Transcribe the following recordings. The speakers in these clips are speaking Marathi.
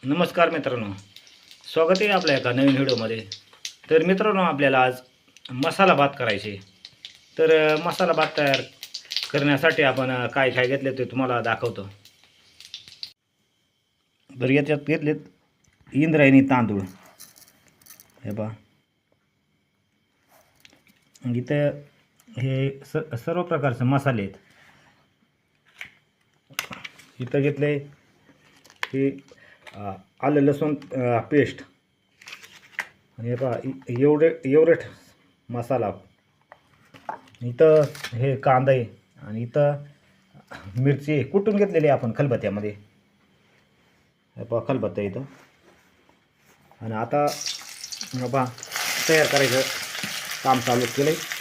नमस्कार मित्रांनो, स्वागत आहे आपल्या एका नवीन व्हिडिओमध्ये. तर मित्रांनो, आपल्याला आज मसाला भात करायचे. तर मसाला भात तयार करण्यासाठी आपण काय काय घेतले ते तुम्हाला दाखवतो. तर याच्यात घेतलेत इंद्रायणी तांदूळ. हे पहा, इथं हे सर्व प्रकारचे मसाले आहेत. इथं घेतले हे आलं लसूण पेस्ट, आणि हे पहा एवढे मसाला. इथं हे कांदा आहे, आणि इथं मिरची कुटून घेतलेली आहे आपण खलबत्त्यामध्ये. हे पहा खलबत्ता इथं. आणि आता पहा तयार करायचं काम चालू केलं आहे.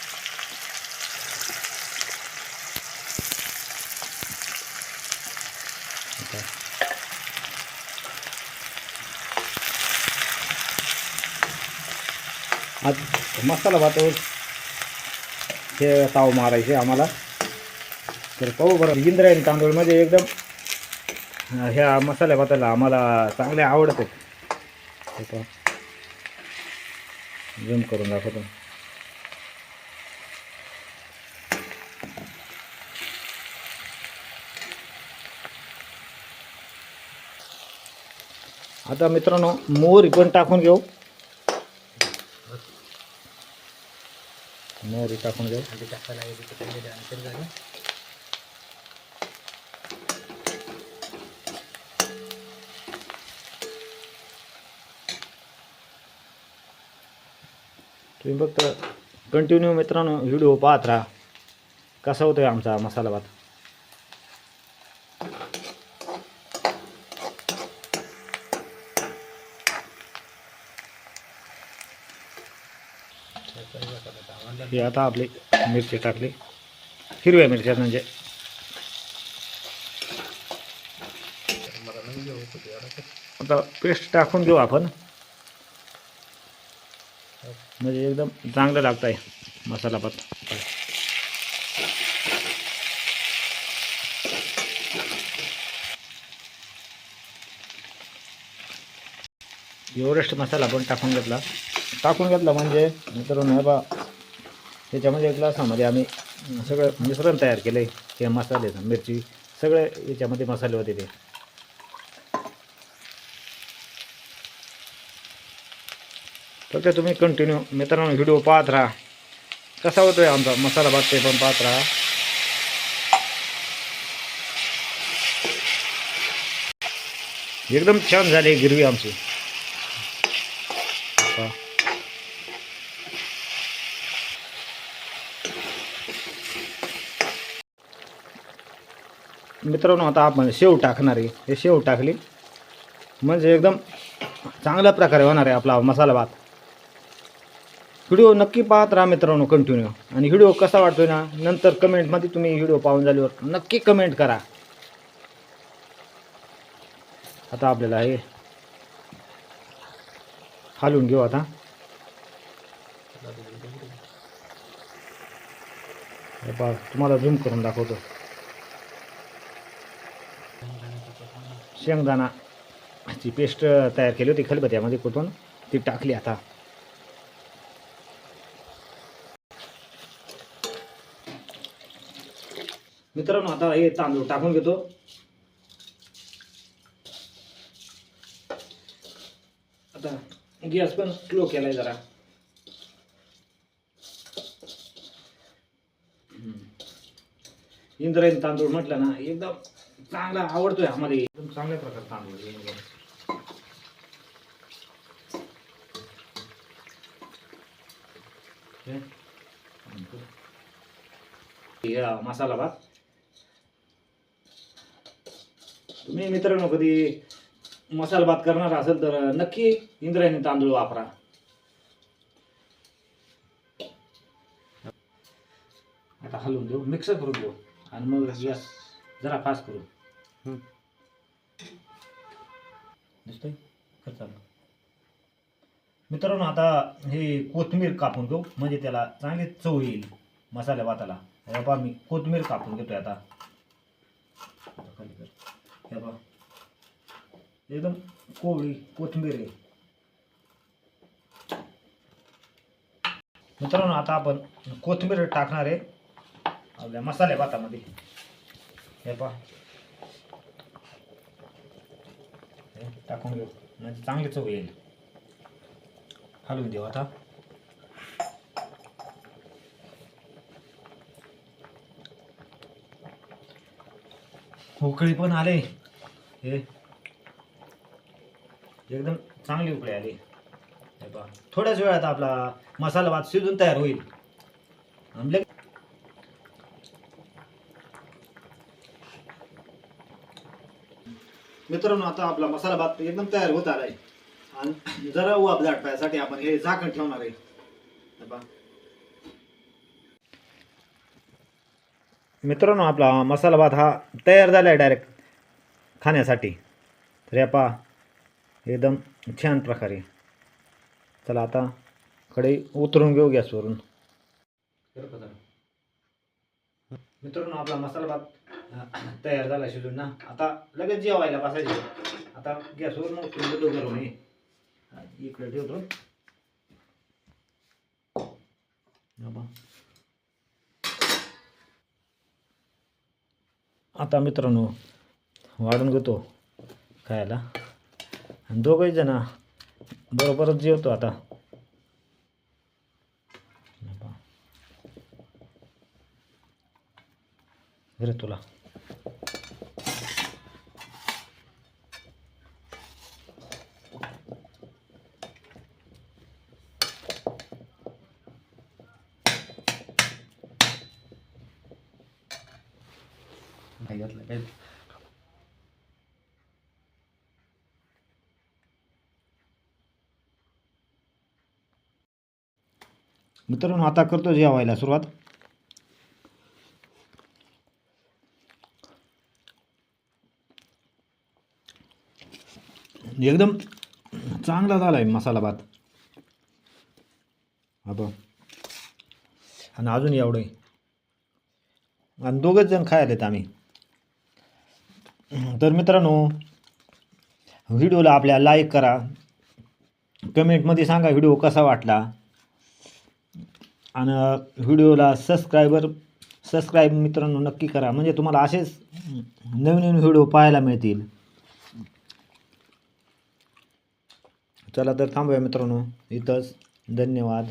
आज मसाला भातावर हे ताव मारायचे आम्हाला. तर पाहू बरं, इंद्रायणी तांदूळमध्ये एकदम ह्या मसाल्या भाताला आम्हाला चांगले आवडते. झूम करून दाखवतो. आता मित्रांनो, मोहरी पण टाकून घेऊ. मोहरी टाकून घेऊ. तुम्ही फक्त कंटिन्यू मित्रांनो व्हिडिओ पाहत राहा, कसा होतोय आमचा मसाला भात. हे आता आपली मिरची टाकली, हिरव्या मिरच्या म्हणजे. आता पेस्ट टाकून घेऊ आपण, म्हणजे एकदम चांगलं लागतं आहे मसाला भात. एव्हरेस्ट मसाला पण टाकून घेतला म्हणजे मित्रांनो, हे बा त्याच्यामध्ये ग्लासामध्ये आम्ही सगळं मिश्रण तयार केलं आहे. ते मसाले मिरची सगळे याच्यामध्ये मसाले होते ते. फक्त तुम्ही कंटिन्यू मित्रांनो व्हिडिओ पाहत राहा, कसा होतोय आमचा मसाला भात ते पण पाहत राहा. एकदम छान झाली गिरवी आमची. मित्रांनो, आता आपण शेव टाकणार आहे. हे शेव टाकली म्हणजे एकदम चांगल्या प्रकारे होणार आहे आपला मसाला भात. व्हिडिओ नक्की पाहत राहा मित्रांनो कंटिन्यू. आणि व्हिडिओ कसा वाटतोय ना, नंतर कमेंटमध्ये तुम्ही व्हिडिओ पाहून झाल्यावर नक्की कमेंट करा. आता आपल्याला हे हलवून घेऊ. आता तुम्हाला झूम करून दाखवतो. शेंगदाणाची पेस्ट तयार केली होती खलबत्त्यामध्ये कुठून, ती टाकली. आता मित्रांनो, आता हे तांदूळ टाकून घेतो. आता गॅस पण स्लो केलाय जरा. इंद्रायणी तांदूळ म्हटलं ना, एकदम चांगला आवडतोय आम्हाला. एकदम चांगल्या प्रकारचा तांदूळ. मसाला भात तुम्ही मित्रांनो कधी मसाला भात करणार असेल तर नक्की इंद्रायणी तांदूळ वापरा. आता हलवून देऊ, मिक्स करून देऊ, आणि मग गॅस जरा फास्ट करू. दिसतंय चालू. मित्रांनो, आता हे कोथिंबीर कापून घेऊ, म्हणजे त्याला चांगली चव येईल मसाल्या भाताला. हे पहा, मी कोथिंबीर कापून घेतोय आता. एकदम कोवळी कोथिंबीर आहे. मित्रांनो आता आपण कोथिंबीर टाकणार आहे आपल्या मसाले भातामध्ये. हे पहा, हे टाकून घेऊ म्हणजे चांगली चव येईल. हलवून देऊ आता. उकळी पण आले, हे एकदम चांगली उकळी आली. हे पहा, थोड्याच वेळात आपला मसाला भात शिजून तयार होईल. मित्रांनो आता आपला मसाला भात एकदम तयार होत आलाय आणि जरा वाफ दाटण्यासाठी आपण हे झाकण ठेवणार आहे. हे पहा. मित्रांनो आपला मसाला भात हा तयार झाला आहे डायरेक्ट खाण्यासाठी. तर हे पहा एकदम छान प्रकारे. चला आता कढई उतरून घेऊ गॅसवरून. मित्रांनो आपला मसाला भात तयार झाला शिजून ना. आता लगेच जेवायला बसायचे. आता गॅसवरून उतरून घेतो गरम आहे. इकडे ठेवतो. आता मित्रांनो वाढून घेतो खायला आणि दोघंही जण बरोबरच जेवतो आता. घे तुला. मित्रांनो आता करतो जेवायला सुरुवात. एकदम चांगला झाला आहे मसाला भात. आता आणि अजून एवढं आणि दोघंच जण खायलेत आम्ही. तर मित्रांनो व्हिडिओला आपल्या लाईक करा, कमेंटमध्ये सांगा व्हिडिओ कसा वाटला आणि व्हिडिओला सबस्क्राईब मित्रांनो नक्की करा, म्हणजे तुम्हाला असेच नवीन व्हिडिओ पाहायला मिळतील. चला तर थांबूया मित्रांनो इथंच. धन्यवाद.